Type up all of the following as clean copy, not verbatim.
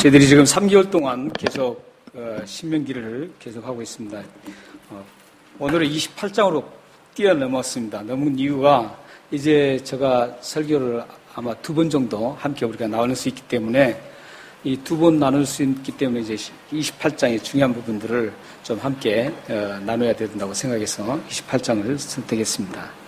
저희들이 지금 3개월 동안 계속 신명기를 계속하고 있습니다. 오늘은 28장으로 뛰어넘었습니다. 넘은 이유가 이제 제가 설교를 아마 2번 정도 함께 우리가 나눌 수 있기 때문에 이 2번 나눌 수 있기 때문에 이제 28장의 중요한 부분들을 좀 함께 나눠야 된다고 생각해서 28장을 선택했습니다.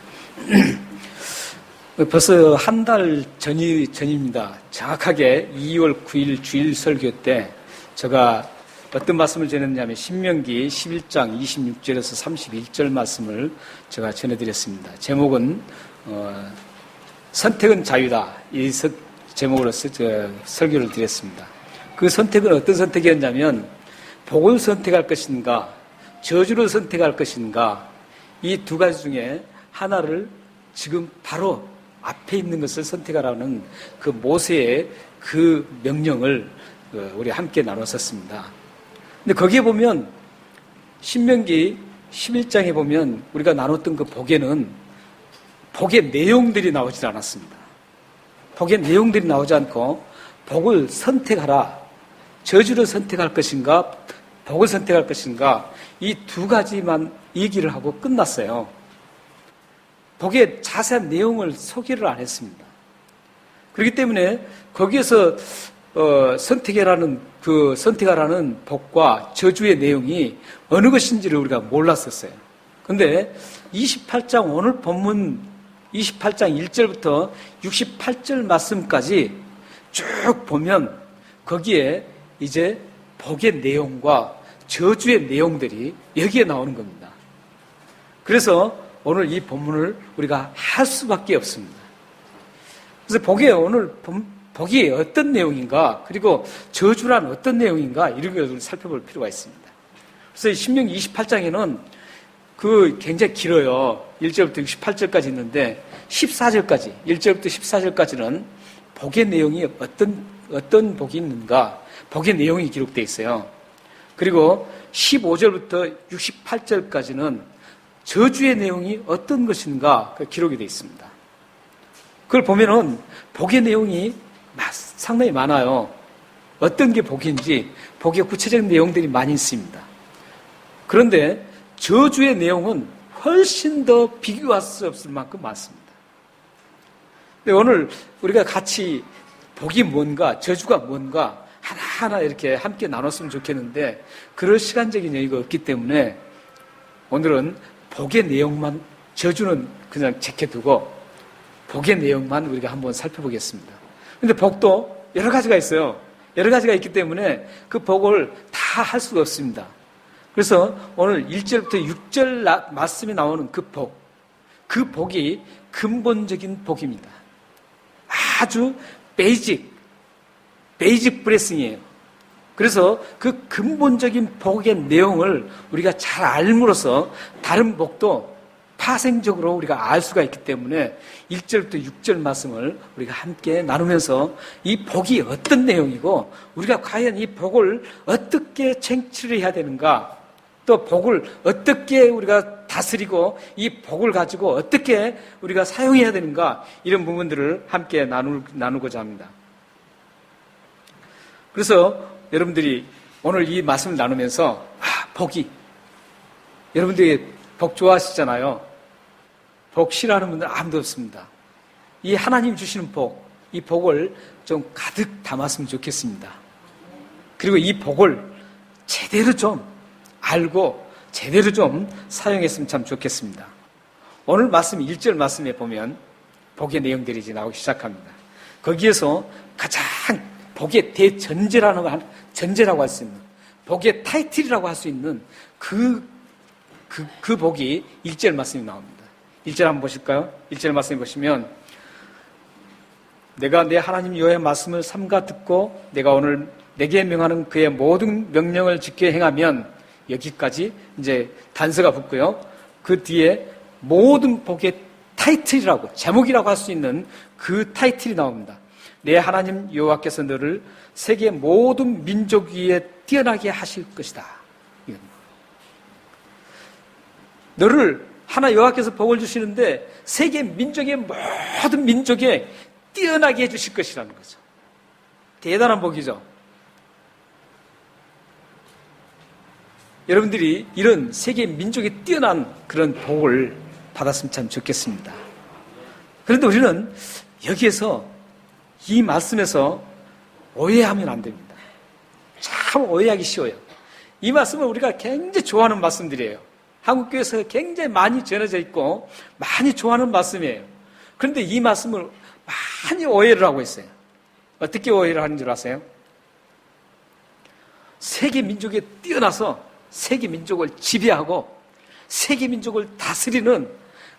벌써 한 달 전입니다. 정확하게 2월 9일 주일 설교 때 제가 어떤 말씀을 전했냐면 신명기 11장 26절에서 31절 말씀을 제가 전해드렸습니다. 제목은 선택은 자유다. 이 제목으로 설교를 드렸습니다. 그 선택은 어떤 선택이었냐면 복을 선택할 것인가 저주를 선택할 것인가 이 두 가지 중에 하나를 지금 바로 앞에 있는 것을 선택하라는 그 모세의 그 명령을 우리 함께 나눴었습니다. 근데 거기에 보면 신명기 11장에 보면 우리가 나눴던 그 복에는 복의 내용들이 나오지 않았습니다. 복의 내용들이 나오지 않고 복을 선택하라, 저주를 선택할 것인가, 복을 선택할 것인가 이 두 가지만 얘기를 하고 끝났어요. 복의 자세한 내용을 소개를 안 했습니다. 그렇기 때문에 거기에서 선택하라는 복과 저주의 내용이 어느 것인지를 우리가 몰랐었어요. 그런데 28장 오늘 본문 28장 1절부터 68절 말씀까지 쭉 보면 거기에 이제 복의 내용과 저주의 내용들이 여기에 나오는 겁니다. 그래서 오늘 이 본문을 우리가 할 수밖에 없습니다. 그래서 오늘 복이 어떤 내용인가, 그리고 저주란 어떤 내용인가, 이런 것을 살펴볼 필요가 있습니다. 그래서 신명기 28장에는 굉장히 길어요. 1절부터 68절까지 있는데, 14절까지, 1절부터 14절까지는 복의 내용이 어떤 복이 있는가, 복의 내용이 기록되어 있어요. 그리고 15절부터 68절까지는 저주의 내용이 어떤 것인가 기록이 되어 있습니다. 그걸 보면은 복의 내용이 상당히 많아요. 어떤 게 복인지 복의 구체적인 내용들이 많이 있습니다. 그런데 저주의 내용은 훨씬 더 비교할 수 없을 만큼 많습니다. 근데 오늘 우리가 같이 복이 뭔가, 저주가 뭔가 하나하나 이렇게 함께 나눴으면 좋겠는데 그럴 시간적인 여유가 없기 때문에 오늘은 복의 내용만, 저주는 그냥 제껴두고 복의 내용만 우리가 한번 살펴보겠습니다. 근데 복도 여러 가지가 있어요. 여러 가지가 있기 때문에 그 복을 다 할 수가 없습니다. 그래서 오늘 1절부터 6절 말씀이 나오는 그 복이 근본적인 복입니다. 아주 베이직 브레싱이에요. 그래서 그 근본적인 복의 내용을 우리가 잘 알므로써 다른 복도 파생적으로 우리가 알 수가 있기 때문에 1절부터 6절 말씀을 우리가 함께 나누면서 이 복이 어떤 내용이고 우리가 과연 이 복을 어떻게 쟁취를 해야 되는가, 또 복을 어떻게 우리가 다스리고 이 복을 가지고 어떻게 우리가 사용해야 되는가, 이런 부분들을 함께 나누고자 합니다. 그래서 여러분들이 오늘 이 말씀을 나누면서 복이, 여러분들이 복 좋아하시잖아요. 복 싫어하는 분들은 아무도 없습니다. 이 하나님 주시는 복, 이 복을 좀 가득 담았으면 좋겠습니다. 그리고 이 복을 제대로 좀 알고 제대로 좀 사용했으면 참 좋겠습니다. 오늘 말씀 1절 말씀에 보면 복의 내용들이 이제 나오기 시작합니다. 거기에서 가장 복의 대전제라고 할 수 있는, 복의 타이틀이라고 할 수 있는 그 복이 1절 말씀이 나옵니다. 1절 한번 보실까요? 1절 말씀을 보시면 내가 내 하나님 여호와의 말씀을 삼가 듣고 내가 오늘 내게 명하는 그의 모든 명령을 지켜 행하면, 여기까지 이제 단서가 붙고요. 그 뒤에 모든 복의 타이틀이라고, 제목이라고 할 수 있는 그 타이틀이 나옵니다. 내 하나님 여호와께서 너를 세계 모든 민족 위에 뛰어나게 하실 것이다. 너를 하나 여호와께서 복을 주시는데 세계 민족의 모든 민족에 뛰어나게 해주실 것이라는 거죠. 대단한 복이죠. 여러분들이 이런 세계 민족이 뛰어난 그런 복을 받았으면 참 좋겠습니다. 그런데 우리는 여기에서 이 말씀에서 오해하면 안 됩니다. 참 오해하기 쉬워요. 이 말씀은 우리가 굉장히 좋아하는 말씀들이에요. 한국교회에서 굉장히 많이 전해져 있고 많이 좋아하는 말씀이에요. 그런데 이 말씀을 많이 오해를 하고 있어요. 어떻게 오해를 하는 줄 아세요? 세계 민족에 뛰어나서 세계 민족을 지배하고 세계 민족을 다스리는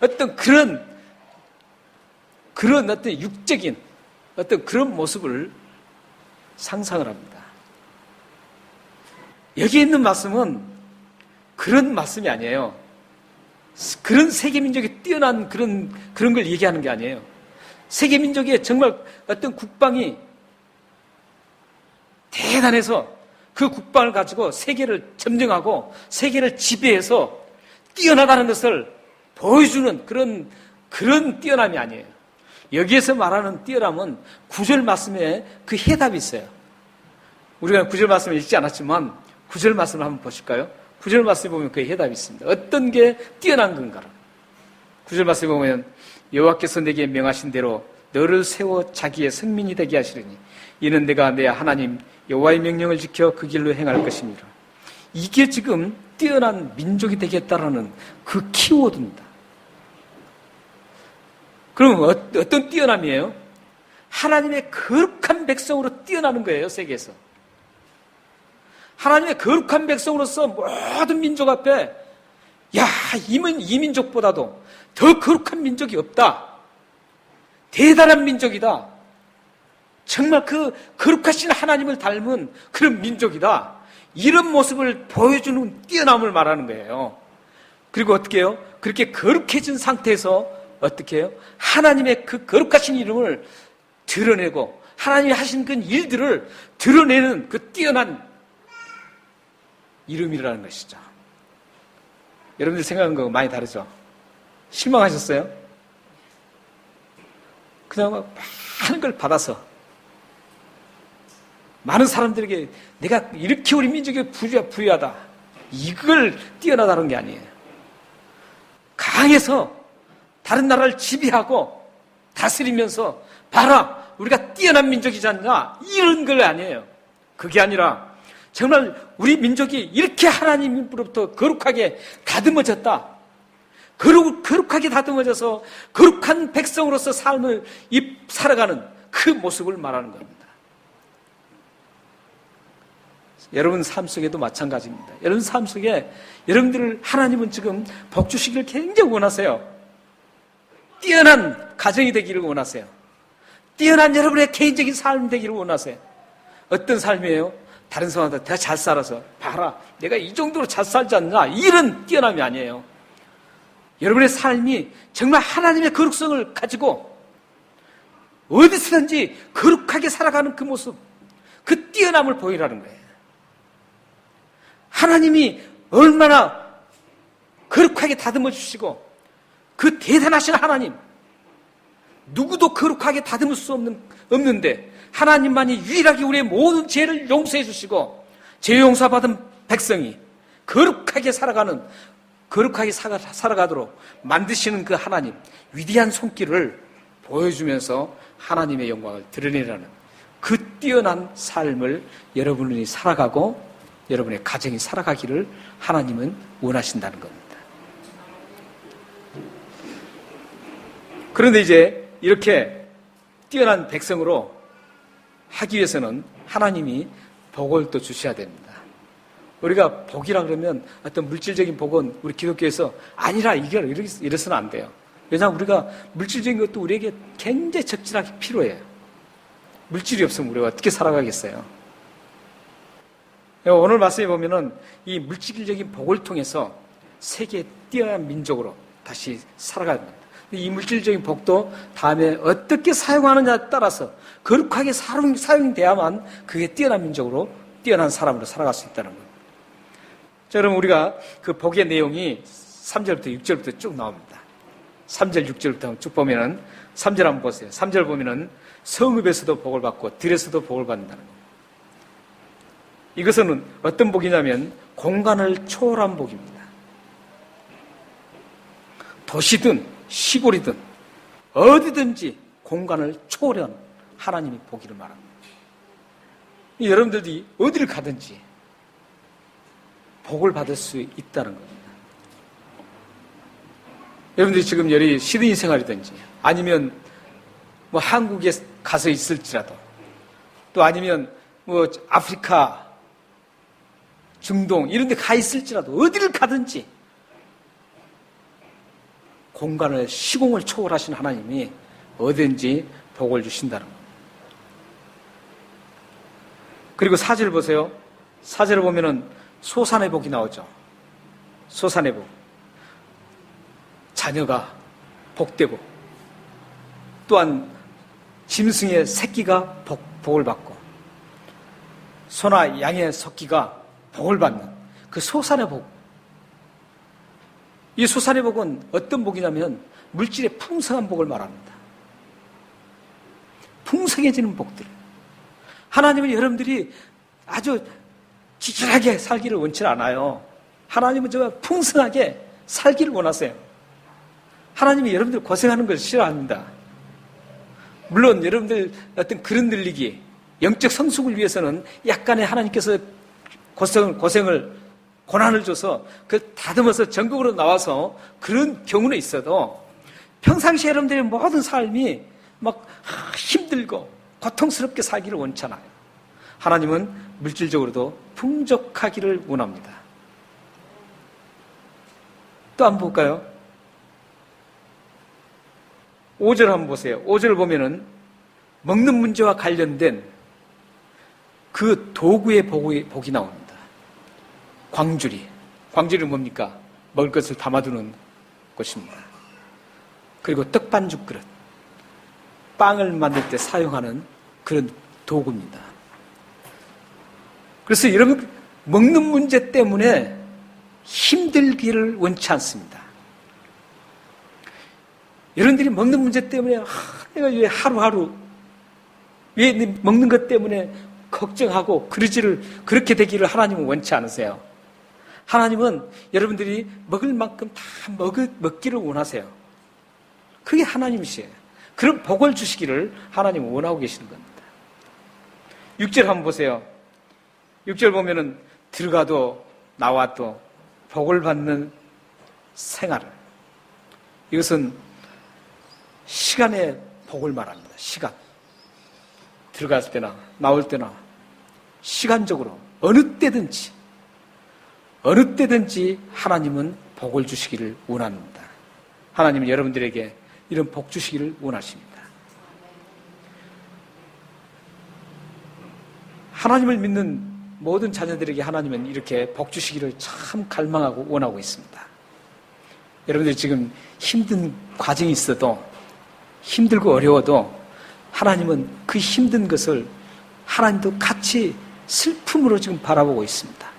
어떤 그런 어떤 육적인 어떤 그런 모습을 상상을 합니다. 여기 있는 말씀은 그런 말씀이 아니에요. 그런 세계 민족이 뛰어난 그런 걸 얘기하는 게 아니에요. 세계 민족의 정말 어떤 국방이 대단해서 그 국방을 가지고 세계를 점령하고 세계를 지배해서 뛰어나다는 것을 보여주는 그런 뛰어남이 아니에요. 여기에서 말하는 뛰어남은 9절 말씀에 그 해답이 있어요. 우리가 9절 말씀을 읽지 않았지만 9절 말씀을 한번 보실까요? 9절 말씀에 보면 그 해답이 있습니다. 어떤 게 뛰어난 건가? 9절 말씀에 보면 여호와께서 내게 명하신 대로 너를 세워 자기의 성민이 되게 하시리니 이는 내가 내 하나님 여호와의 명령을 지켜 그 길로 행할 것입니다. 이게 지금 뛰어난 민족이 되겠다라는 그 키워드입니다. 그럼 어떤 뛰어남이에요? 하나님의 거룩한 백성으로 뛰어나는 거예요, 세계에서. 하나님의 거룩한 백성으로서 모든 민족 앞에 이 민족보다도 더 거룩한 민족이 없다. 대단한 민족이다. 정말 그 거룩하신 하나님을 닮은 그런 민족이다. 이런 모습을 보여주는 뛰어남을 말하는 거예요. 그리고 어떻게 해요? 그렇게 거룩해진 상태에서 어떻게 해요? 하나님의 그 거룩하신 이름을 드러내고 하나님이 하신 그 일들을 드러내는 그 뛰어난 이름이라는 것이죠. 여러분들 생각하는 거 많이 다르죠? 실망하셨어요? 그냥 막 많은 걸 받아서 많은 사람들에게 내가 이렇게 우리 민족이 부유하다 이걸 뛰어나다는 게 아니에요. 강해서 다른 나라를 지배하고 다스리면서 봐라 우리가 뛰어난 민족이지 않냐 이런 걸 아니에요. 그게 아니라 정말 우리 민족이 이렇게 하나님으로부터 거룩하게 다듬어졌다. 거룩하게 다듬어져서 거룩한 백성으로서 삶을 살아가는 그 모습을 말하는 겁니다. 여러분 삶 속에도 마찬가지입니다. 여러분 삶 속에 여러분들을 하나님은 지금 복 주시기를 굉장히 원하세요. 뛰어난 가정이 되기를 원하세요. 뛰어난 여러분의 개인적인 삶이 되기를 원하세요. 어떤 삶이에요? 다른 사람보다 더 잘 살아서 봐라 내가 이 정도로 잘 살지 않나 이런 뛰어남이 아니에요. 여러분의 삶이 정말 하나님의 거룩성을 가지고 어디서든지 거룩하게 살아가는 그 모습 그 뛰어남을 보이라는 거예요. 하나님이 얼마나 거룩하게 다듬어 주시고 그 대단하신 하나님 누구도 거룩하게 다듬을 수 없는데 하나님만이 유일하게 우리의 모든 죄를 용서해 주시고 죄 용서받은 백성이 거룩하게 살아가도록 만드시는 그 하나님 위대한 손길을 보여주면서 하나님의 영광을 드러내라는 그 뛰어난 삶을 여러분이 살아가고 여러분의 가정이 살아가기를 하나님은 원하신다는 겁니다. 그런데 이제 이렇게 뛰어난 백성으로 하기 위해서는 하나님이 복을 또 주셔야 됩니다. 우리가 복이라 그러면 어떤 물질적인 복은 우리 기독교에서 아니라 이래서는 안 돼요. 왜냐하면 우리가 물질적인 것도 우리에게 굉장히 적절하게 필요해요. 물질이 없으면 우리가 어떻게 살아가겠어요? 오늘 말씀에 보면은 이 물질적인 복을 통해서 세계의 뛰어난 민족으로 다시 살아가야 됩니다. 이 물질적인 복도 다음에 어떻게 사용하느냐에 따라서 거룩하게 사용돼야만 그게 뛰어난 민족으로 뛰어난 사람으로 살아갈 수 있다는 거예요. 자, 그럼 우리가 그 복의 내용이 3절부터 6절부터 쭉 나옵니다. 3절, 6절부터 쭉 보면은 3절 한번 보세요. 3절 보면은 성읍에서도 복을 받고 들에서도 복을 받는다는 거예요. 이것은 어떤 복이냐면 공간을 초월한 복입니다. 도시든 시골이든 어디든지 공간을 초월한 하나님의 복이를 말합니다. 여러분들이 어디를 가든지 복을 받을 수 있다는 겁니다. 여러분들이 지금 여기 시드니 생활이든지 아니면 뭐 한국에 가서 있을지라도 또 아니면 뭐 아프리카, 중동 이런 데 가 있을지라도 어디를 가든지 공간을, 시공을 초월하신 하나님이 어딘지 복을 주신다는 겁니다. 그리고 사절을 보세요. 사절을 보면은 소산의 복이 나오죠. 소산의 복. 자녀가 복되고 또한 짐승의 새끼가 복을 받고 소나 양의 새끼가 복을 받는 그 소산의 복. 이 소산의 복은 어떤 복이냐면 물질의 풍성한 복을 말합니다. 풍성해지는 복들. 하나님은 여러분들이 아주 기질하게 살기를 원치 않아요. 하나님은 정말 풍성하게 살기를 원하세요. 하나님이 여러분들 고생하는 것을 싫어합니다. 물론 여러분들 어떤 그런 늘리기, 영적 성숙을 위해서는 약간의 하나님께서 고난을 줘서 그걸 다듬어서 전국으로 나와서 그런 경우는 있어도 평상시에 여러분들의 모든 삶이 막 힘들고 고통스럽게 살기를 원찮아요. 하나님은 물질적으로도 풍족하기를 원합니다. 또 한번 볼까요? 5절 한번 보세요. 5절을 보면은 먹는 문제와 관련된 그 도구의 복이 나옵니다. 광주리. 광주리는 뭡니까? 먹을 것을 담아두는 것입니다. 그리고 떡반죽 그릇. 빵을 만들 때 사용하는 그런 도구입니다. 그래서 여러분, 먹는 문제 때문에 힘들기를 원치 않습니다. 여러분들이 먹는 문제 때문에 내가 왜 하루하루 왜 먹는 것 때문에 걱정하고 그렇게 되기를 하나님은 원치 않으세요. 하나님은 여러분들이 먹을 만큼 다 먹기를 원하세요. 그게 하나님이시에요. 그런 복을 주시기를 하나님은 원하고 계시는 겁니다. 6절 한번 보세요. 6절 보면은 들어가도 나와도 복을 받는 생활을. 이것은 시간의 복을 말합니다. 시간. 들어갔을 때나 나올 때나 시간적으로 어느 때든지 하나님은 복을 주시기를 원합니다. 하나님은 여러분들에게 이런 복 주시기를 원하십니다. 하나님을 믿는 모든 자녀들에게 하나님은 이렇게 복 주시기를 참 갈망하고 원하고 있습니다. 여러분들 지금 힘든 과정이 있어도 힘들고 어려워도 하나님은 그 힘든 것을 하나님도 같이 슬픔으로 지금 바라보고 있습니다.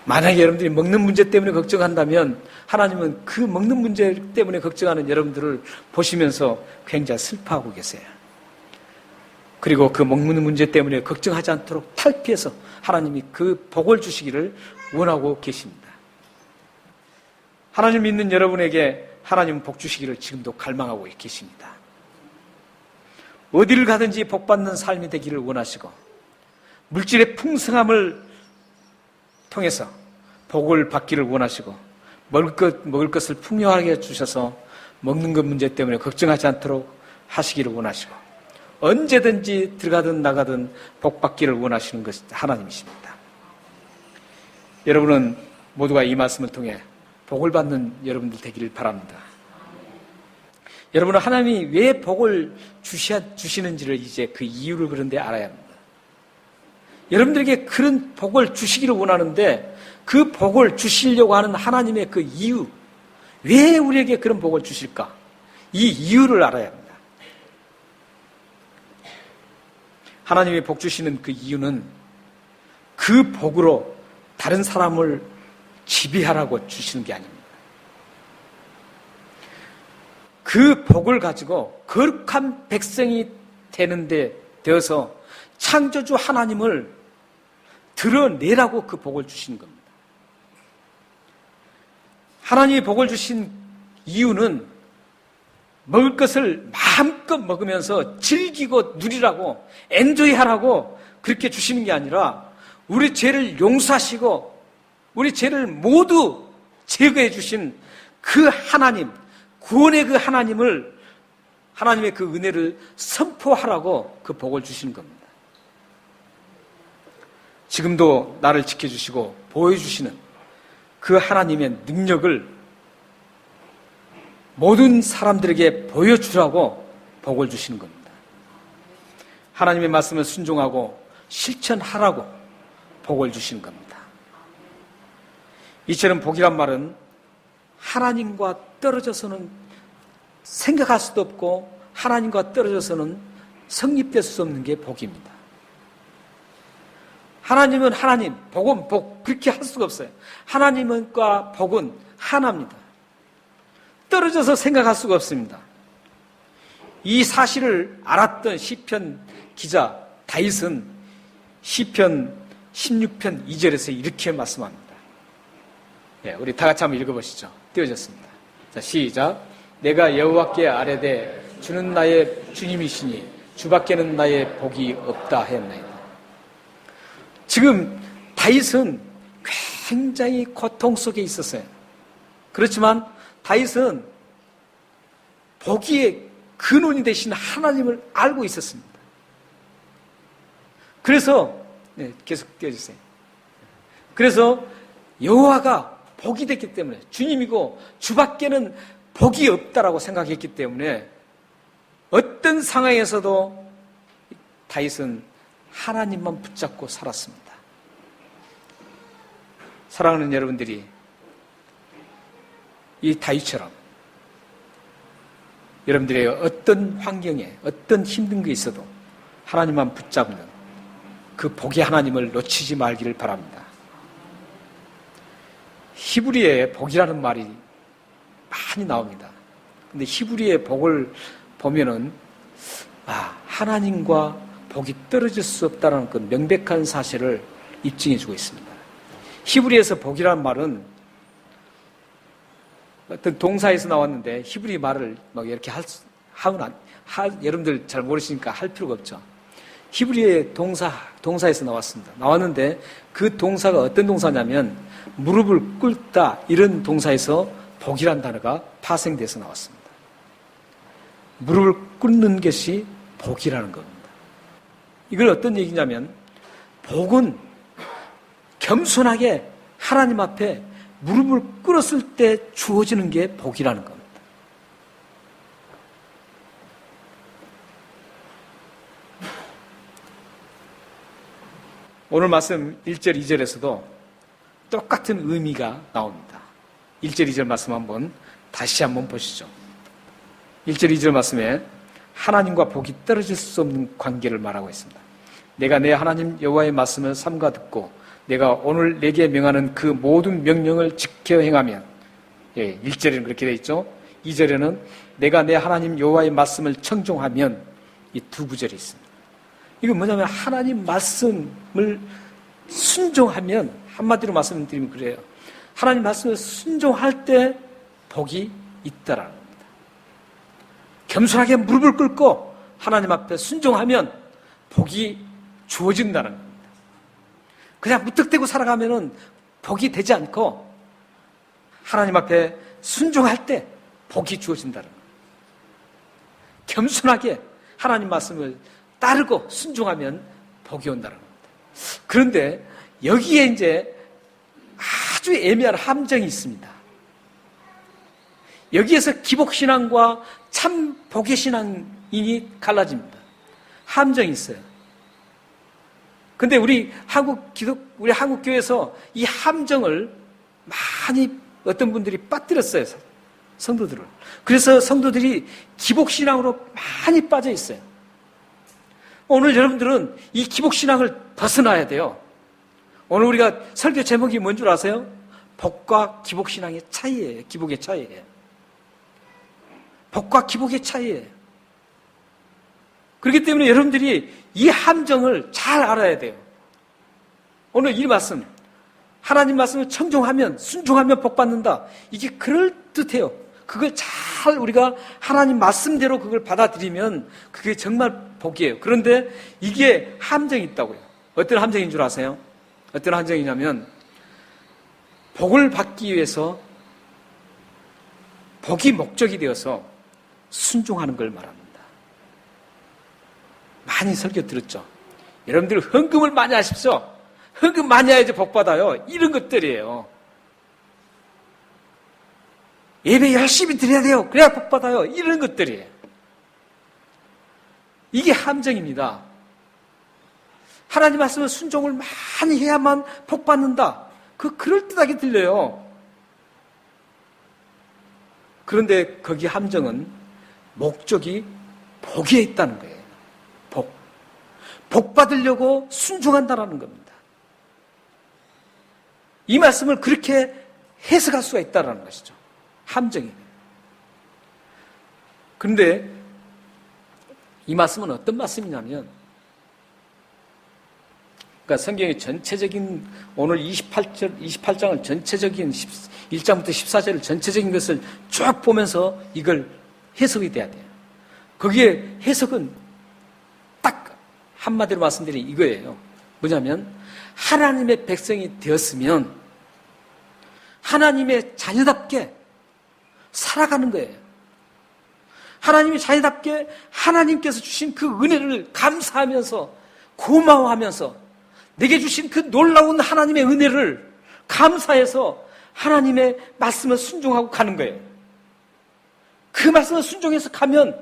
만약에 여러분들이 먹는 문제 때문에 걱정한다면 하나님은 그 먹는 문제 때문에 걱정하는 여러분들을 보시면서 굉장히 슬퍼하고 계세요. 그리고 그 먹는 문제 때문에 걱정하지 않도록 탈피해서 하나님이 그 복을 주시기를 원하고 계십니다. 하나님 믿는 여러분에게 하나님은 복 주시기를 지금도 갈망하고 계십니다. 어디를 가든지 복받는 삶이 되기를 원하시고 물질의 풍성함을 통해서 복을 받기를 원하시고 먹을 것을 풍요하게 주셔서 먹는 것 문제 때문에 걱정하지 않도록 하시기를 원하시고 언제든지 들어가든 나가든 복 받기를 원하시는 것이 하나님이십니다. 여러분은 모두가 이 말씀을 통해 복을 받는 여러분들 되기를 바랍니다. 여러분은 하나님이 왜 복을 주시는지를 이제 그 이유를 그런데 알아야 합니다. 여러분들에게 그런 복을 주시기를 원하는데 그 복을 주시려고 하는 하나님의 그 이유, 왜 우리에게 그런 복을 주실까? 이 이유를 알아야 합니다. 하나님이 복 주시는 그 이유는 그 복으로 다른 사람을 지배하라고 주시는 게 아닙니다. 그 복을 가지고 거룩한 백성이 되어서 창조주 하나님을 드러내라고 그 복을 주시는 겁니다. 하나님이 복을 주신 이유는 먹을 것을 마음껏 먹으면서 즐기고 누리라고, 엔조이하라고 그렇게 주시는 게 아니라 우리 죄를 용서하시고 우리 죄를 모두 제거해 주신 그 하나님, 구원의 그 하나님을, 하나님의 그 은혜를 선포하라고 그 복을 주시는 겁니다. 지금도 나를 지켜주시고 보여주시는 그 하나님의 능력을 모든 사람들에게 보여주라고 복을 주시는 겁니다. 하나님의 말씀을 순종하고 실천하라고 복을 주시는 겁니다. 이처럼 복이란 말은 하나님과 떨어져서는 생각할 수도 없고 하나님과 떨어져서는 성립될 수 없는 게 복입니다. 하나님은 하나님, 복은 복, 그렇게 할 수가 없어요. 하나님과 복은 하나입니다. 떨어져서 생각할 수가 없습니다. 이 사실을 알았던 시편 기자 다윗은 시편 16편 2절에서 이렇게 말씀합니다. 예, 우리 다 같이 한번 읽어보시죠. 띄워졌습니다. 자, 시작. 내가 여호와께 아뢰되 주는 나의 주님이시니 주밖에는 나의 복이 없다 하였나이다. 지금 다윗은 굉장히 고통 속에 있었어요. 그렇지만 다윗은 복의 근원이 되신 하나님을 알고 있었습니다. 그래서 계속 띄워주세요. 그래서 여호와가 복이 됐기 때문에, 주님이고 주밖에는 복이 없다라고 생각했기 때문에 어떤 상황에서도 다윗은 하나님만 붙잡고 살았습니다. 사랑하는 여러분들이 이 다윗처럼 여러분들의 어떤 환경에 어떤 힘든 게 있어도 하나님만 붙잡는 그 복의 하나님을 놓치지 말기를 바랍니다. 히브리에 복이라는 말이 많이 나옵니다. 근데 히브리의 복을 보면은 하나님과 복이 떨어질 수 없다는 그 명백한 사실을 입증해 주고 있습니다. 히브리에서 복이라는 말은 어떤 동사에서 나왔는데 히브리 말을 막 이렇게 여러분들 잘 모르시니까 할 필요가 없죠. 히브리의 동사에서 나왔습니다. 나왔는데 그 동사가 어떤 동사냐면 무릎을 꿇다 이런 동사에서 복이란 단어가 파생돼서 나왔습니다. 무릎을 꿇는 것이 복이라는 겁니다. 이걸 어떤 얘기냐면 복은 겸손하게 하나님 앞에 무릎을 꿇었을 때 주어지는 게 복이라는 겁니다. 오늘 말씀 1절, 2절에서도 똑같은 의미가 나옵니다. 1절, 2절 말씀 한번 다시 한번 보시죠. 1절, 2절 말씀에 하나님과 복이 떨어질 수 없는 관계를 말하고 있습니다. 내가 내 하나님 여호와의 말씀을 삼가 듣고 내가 오늘 내게 명하는 그 모든 명령을 지켜 행하면, 1절에는 그렇게 되어 있죠. 2절에는 내가 내 하나님 여호와의 말씀을 청종하면, 이 두 구절이 있습니다. 이건 뭐냐면 하나님 말씀을 순종하면, 한마디로 말씀드리면 그래요. 하나님 말씀을 순종할 때 복이 있다라는 겁니다. 겸손하게 무릎을 꿇고 하나님 앞에 순종하면 복이 주어진다는 겁니다. 그냥 무턱대고 살아가면은 복이 되지 않고 하나님 앞에 순종할 때 복이 주어진다는 겁니다. 겸손하게 하나님 말씀을 따르고 순종하면 복이 온다는 겁니다. 그런데 여기에 이제 아주 애매한 함정이 있습니다. 여기에서 기복신앙과 참 복의 신앙인이 갈라집니다. 함정이 있어요. 근데 우리 한국교회에서 이 함정을 많이 어떤 분들이 빠뜨렸어요. 성도들을. 그래서 성도들이 기복신앙으로 많이 빠져 있어요. 오늘 여러분들은 이 기복신앙을 벗어나야 돼요. 오늘 우리가 설교 제목이 뭔 줄 아세요? 복과 기복신앙의 차이예요. 기복의 차이예요. 복과 기복의 차이예요. 그렇기 때문에 여러분들이 이 함정을 잘 알아야 돼요. 오늘 이 말씀, 하나님 말씀을 청종하면, 순종하면 복 받는다. 이게 그럴듯해요. 그걸 잘 우리가 하나님 말씀대로 그걸 받아들이면 그게 정말 복이에요. 그런데 이게 함정이 있다고요. 어떤 함정인 줄 아세요? 어떤 함정이냐면 복을 받기 위해서 복이 목적이 되어서 순종하는 걸 말합니다. 많이 설교 들었죠? 여러분들 헌금을 많이 하십시오. 헌금 많이 해야지 복 받아요. 이런 것들이에요. 예배 열심히 드려야 돼요. 그래야 복 받아요. 이런 것들이에요. 이게 함정입니다. 하나님 말씀을 순종을 많이 해야만 복 받는다. 그럴듯하게 들려요. 그런데 거기 함정은 목적이 복에 있다는 거예요. 복 받으려고 순종한다는 겁니다. 이 말씀을 그렇게 해석할 수가 있다는 것이죠. 함정이에요. 그런데 이 말씀은 어떤 말씀이냐면, 그러니까 성경의 전체적인 오늘 28장을 전체적인 1장부터 14절을 전체적인 것을 쭉 보면서 이걸 해석이 돼야 돼요. 거기에 해석은 딱 한마디로 말씀드리면 이거예요. 뭐냐면 하나님의 백성이 되었으면 하나님의 자녀답게 살아가는 거예요. 하나님의 자녀답게 하나님께서 주신 그 은혜를 감사하면서 고마워하면서 내게 주신 그 놀라운 하나님의 은혜를 감사해서 하나님의 말씀을 순종하고 가는 거예요. 그 말씀을 순종해서 가면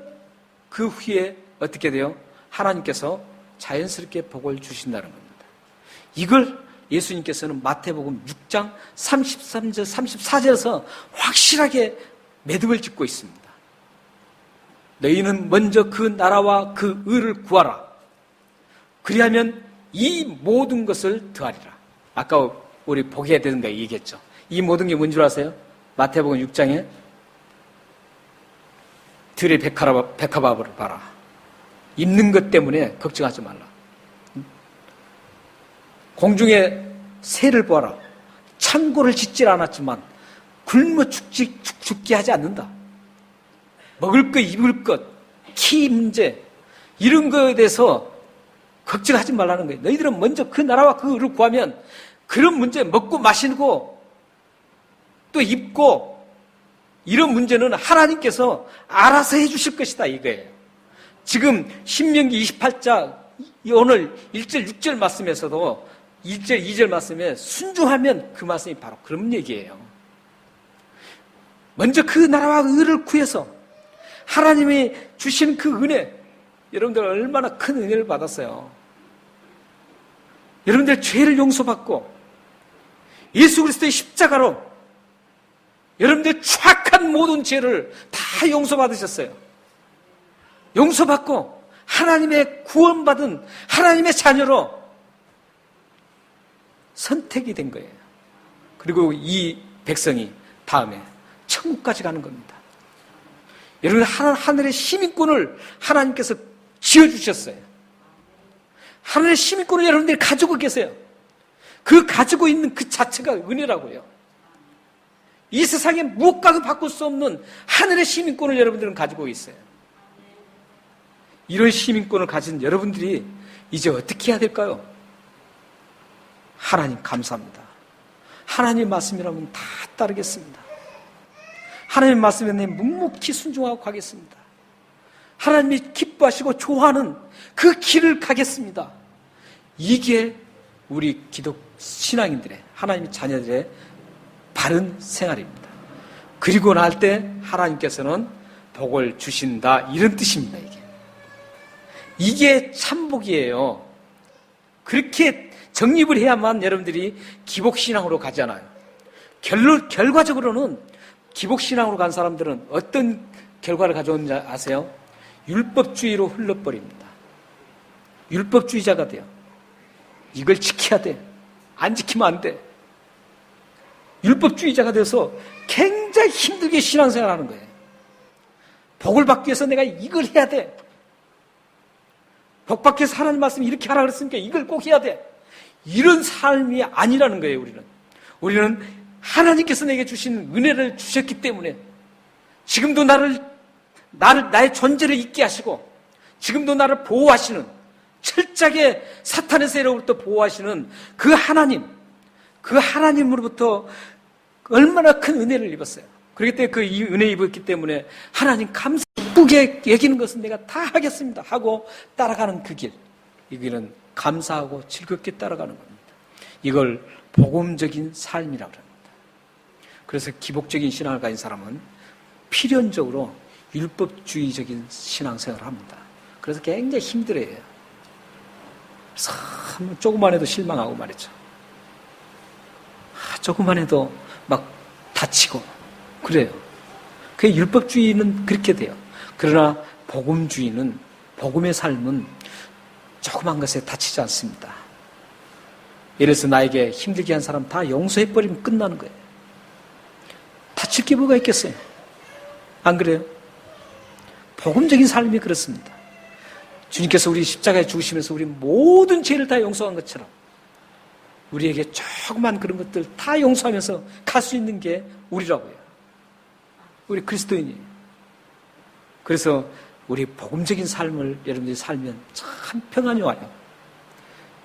그 후에 어떻게 돼요? 하나님께서 자연스럽게 복을 주신다는 겁니다. 이걸 예수님께서는 마태복음 6장 33절 34절에서 확실하게 매듭을 짓고 있습니다. 너희는 먼저 그 나라와 그 의를 구하라. 그리하면 이 모든 것을 더하리라. 아까 우리 보게 되는 거 얘기했죠. 이 모든 게 뭔 줄 아세요? 마태복음 6장에 들의 백합화를 봐라. 입는 것 때문에 걱정하지 말라. 공중에 새를 보아라. 창고를 짓질 않았지만 굶어 죽게 하지 않는다. 먹을 것, 입을 것, 키 문제 이런 거에 대해서 걱정하지 말라는 거예요. 너희들은 먼저 그 나라와 그 의를 구하면 그런 문제 먹고 마시고 또 입고 이런 문제는 하나님께서 알아서 해주실 것이다 이거예요. 지금 신명기 28장 오늘 1절 6절 말씀에서도 1절 2절 말씀에 순종하면 그 말씀이 바로 그런 얘기예요. 먼저 그 나라와 의를 구해서 하나님이 주신 그 은혜, 여러분들 얼마나 큰 은혜를 받았어요. 여러분들 죄를 용서받고 예수 그리스도의 십자가로 여러분들 추악한 모든 죄를 다 용서받으셨어요. 용서받고 하나님의 구원받은 하나님의 자녀로 선택이 된 거예요. 그리고 이 백성이 다음에 천국까지 가는 겁니다. 여러분 하늘의 시민권을 하나님께서 지어주셨어요. 하늘의 시민권을 여러분들이 가지고 계세요. 그 가지고 있는 그 자체가 은혜라고요. 이 세상에 무엇과도 바꿀 수 없는 하늘의 시민권을 여러분들은 가지고 있어요. 이런 시민권을 가진 여러분들이 이제 어떻게 해야 될까요? 하나님 감사합니다. 하나님 말씀이라면 다 따르겠습니다. 하나님 말씀에 내 묵묵히 순종하고 가겠습니다. 하나님이 기뻐하시고 좋아하는 그 길을 가겠습니다. 이게 우리 기독 신앙인들의 하나님의 자녀들의 바른 생활입니다. 그리고 날 때 하나님께서는 복을 주신다 이런 뜻입니다. 이게 참복이에요. 그렇게 정립을 해야만 여러분들이 기복신앙으로 가잖아요. 결과적으로는 기복신앙으로 간 사람들은 어떤 결과를 가져오는지 아세요? 율법주의로 흘러버립니다. 율법주의자가 돼요. 이걸 지켜야 돼. 안 지키면 안 돼. 율법주의자가 돼서 굉장히 힘들게 신앙생활을 하는 거예요. 복을 받기 위해서 내가 이걸 해야 돼. 복 받기 위해서 하나님 말씀이 이렇게 하라 그랬으니까 이걸 꼭 해야 돼. 이런 삶이 아니라는 거예요, 우리는 하나님께서 내게 주신 은혜를 주셨기 때문에 지금도 나의 존재를 잊게 하시고 지금도 나를 보호하시는, 철저하게 사탄의 세력으로부터 보호하시는 그 하나님으로부터 얼마나 큰 은혜를 입었어요. 그렇기 때문에 그 은혜 입었기 때문에 하나님 기쁘게 여기는 것은 내가 다 하겠습니다 하고 따라가는 그 길, 이 길은 감사하고 즐겁게 따라가는 겁니다. 이걸 복음적인 삶이라고 합니다. 그래서 기복적인 신앙을 가진 사람은 필연적으로 율법주의적인 신앙생활을 합니다. 그래서 굉장히 힘들어해요. 그래서 조금만 해도 실망하고 말이죠. 조금만 해도 막 다치고 그래요. 그 율법주의는 그렇게 돼요. 그러나 복음주의는, 복음의 삶은 조그만 것에 다치지 않습니다. 예를 들어서 나에게 힘들게 한 사람 다 용서해버리면 끝나는 거예요. 다칠 게 뭐가 있겠어요? 안 그래요? 복음적인 삶이 그렇습니다. 주님께서 우리 십자가에 죽으시면서 우리 모든 죄를 다 용서한 것처럼 우리에게 조그만 그런 것들 다 용서하면서 갈 수 있는 게 우리라고요. 우리 그리스도인이에요. 그래서 우리 복음적인 삶을 여러분들이 살면 참 평안이 와요.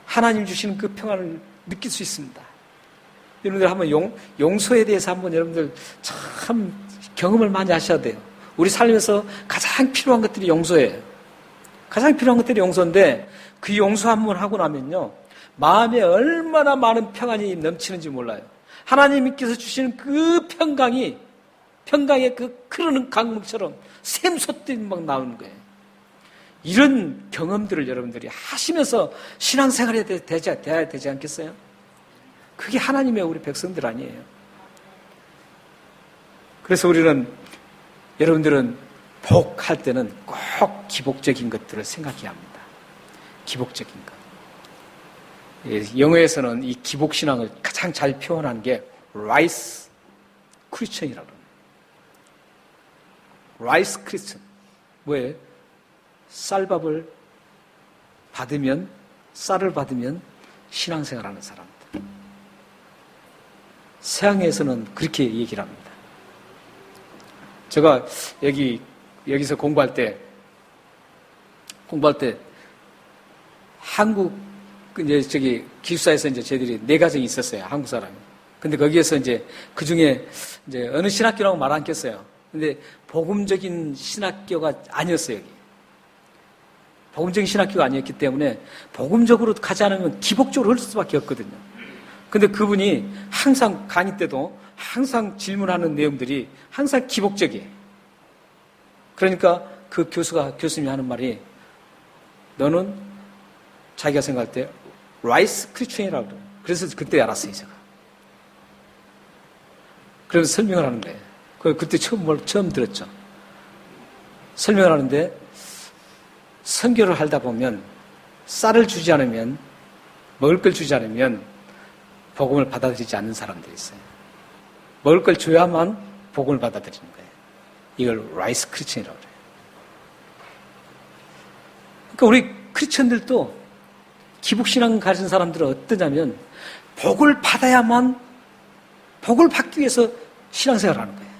하나님 주시는 그 평안을 느낄 수 있습니다. 여러분들 한번 용서에 대해서 한번 여러분들 참 경험을 많이 하셔야 돼요. 우리 살면서 가장 필요한 것들이 용서예요. 가장 필요한 것들이 용서인데 그 용서 한번 하고 나면요, 마음에 얼마나 많은 평안이 넘치는지 몰라요. 하나님께서 주시는 그 평강의 그 흐르는 강물처럼 샘솟듯이 막 나오는 거예요. 이런 경험들을 여러분들이 하시면서 신앙생활에 대해야 되지 않겠어요? 그게 하나님의 우리 백성들 아니에요. 그래서 여러분들은 복할 때는 꼭 기복적인 것들을 생각해야 합니다. 기복적인 것. 영어에서는 이 기복신앙을 가장 잘 표현한 게 라이스 크리스천이라고 합니다. 라이스 크리스천. 뭐예요? 쌀을 받으면 신앙생활하는 사람들. 서양에서는 그렇게 얘기를 합니다. 제가 여기서 공부할 때 한국 기숙사에서 저희들이 4가정이 있었어요. 한국 사람이. 근데 거기에서 그 중에 어느 신학교라고 말 안 했어요. 근데 복음적인 신학교가 아니었어요, 여기. 복음적인 신학교가 아니었기 때문에 복음적으로 가지 않으면 기복적으로 흘 수밖에 없거든요. 근데 그분이 항상 강의 때도 항상 질문하는 내용들이 항상 기복적이에요. 그러니까 그 교수님이 하는 말이, 너는 자기가 생각할 때 라이스 크리스천이라고 그래요. 그래서 그때 알았어요, 제가. 그래서 설명을 하는 거예요. 그때 처음 들었죠. 설명을 하는데, 선교를 하다 보면 쌀을 주지 않으면, 먹을 걸 주지 않으면 복음을 받아들이지 않는 사람들이 있어요. 먹을 걸 줘야만 복음을 받아들이는 거예요. 이걸 라이스 크리스천이라고 그래요. 그러니까 우리 크리스천들도 기복신앙 가진 사람들은 어떠냐면 복을 받아야만, 복을 받기 위해서 신앙생활을 하는 거예요.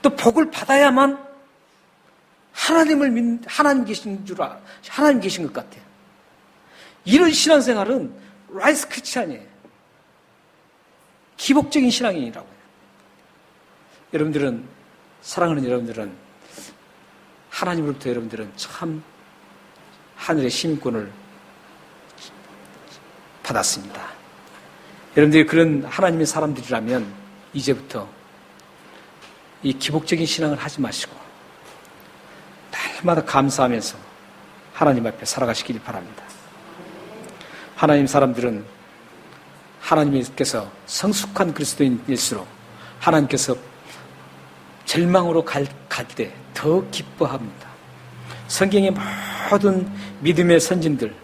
또 복을 받아야만 하나님 계신 것 같아요. 이런 신앙생활은 라이스 크리스천이에요. 기복적인 신앙인이라고요. 여러분들은, 사랑하는 여러분들은, 하나님으로부터 여러분들은 참 하늘의 시민권을 받았습니다. 여러분들이 그런 하나님의 사람들이라면 이제부터 이 기복적인 신앙을 하지 마시고 날마다 감사하면서 하나님 앞에 살아가시길 바랍니다. 하나님 사람들은 하나님께서 성숙한 그리스도인일수록 하나님께서 절망으로 갈 때 더 기뻐합니다. 성경의 모든 믿음의 선진들,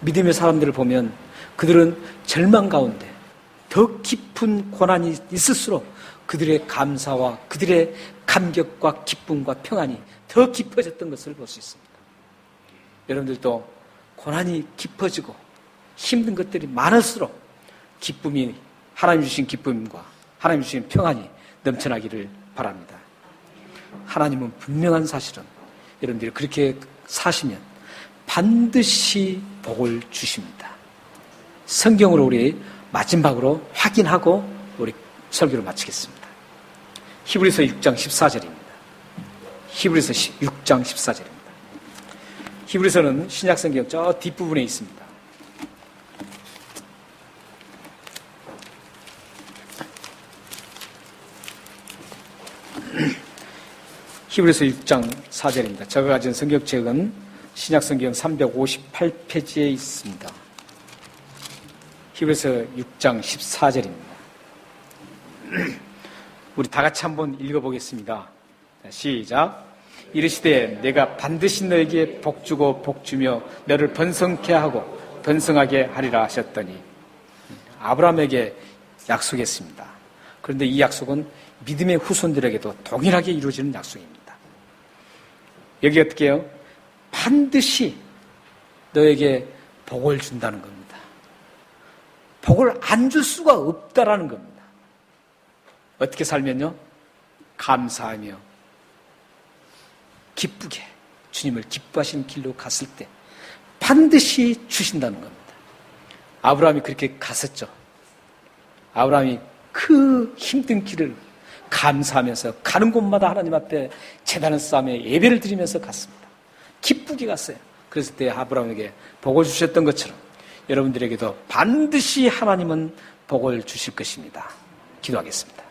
믿음의 사람들을 보면 그들은 절망 가운데 더 깊은 고난이 있을수록 그들의 감사와 그들의 감격과 기쁨과 평안이 더 깊어졌던 것을 볼 수 있습니다. 여러분들도 고난이 깊어지고 힘든 것들이 많을수록 기쁨이, 하나님 주신 기쁨과 하나님 주신 평안이 넘쳐나기를 바랍니다. 하나님은 분명한 사실은 여러분들이 그렇게 사시면 반드시 복을 주십니다. 성경으로 우리 마지막으로 확인하고 우리 설교를 마치겠습니다. 히브리서 6장 14절입니다. 히브리서 6장 14절입니다. 히브리서는 신약성경 저 뒷부분에 있습니다. 히브리서 6장 4절입니다. 제가 가진 성경책은 신약성경 358페이지에 있습니다. 히브리서 6장 14절입니다. 우리 다 같이 한번 읽어보겠습니다. 시작. 이르시되 내가 반드시 너에게 복주고 복주며 너를 번성케 하고 번성하게 하리라 하셨더니 아브라함에게 약속했습니다. 그런데 이 약속은 믿음의 후손들에게도 동일하게 이루어지는 약속입니다. 여기 어떻게 해요? 반드시 너에게 복을 준다는 겁니다. 복을 안 줄 수가 없다라는 겁니다. 어떻게 살면요? 감사하며 기쁘게 주님을 기뻐하시는 길로 갔을 때 반드시 주신다는 겁니다. 아브라함이 그렇게 갔었죠. 아브라함이 그 힘든 길을 감사하면서 가는 곳마다 하나님 앞에 제단을 쌓으며 예배를 드리면서 갔습니다. 기쁘게 갔어요. 그래서 그때 아브라함에게 복을 주셨던 것처럼 여러분들에게도 반드시 하나님은 복을 주실 것입니다. 기도하겠습니다.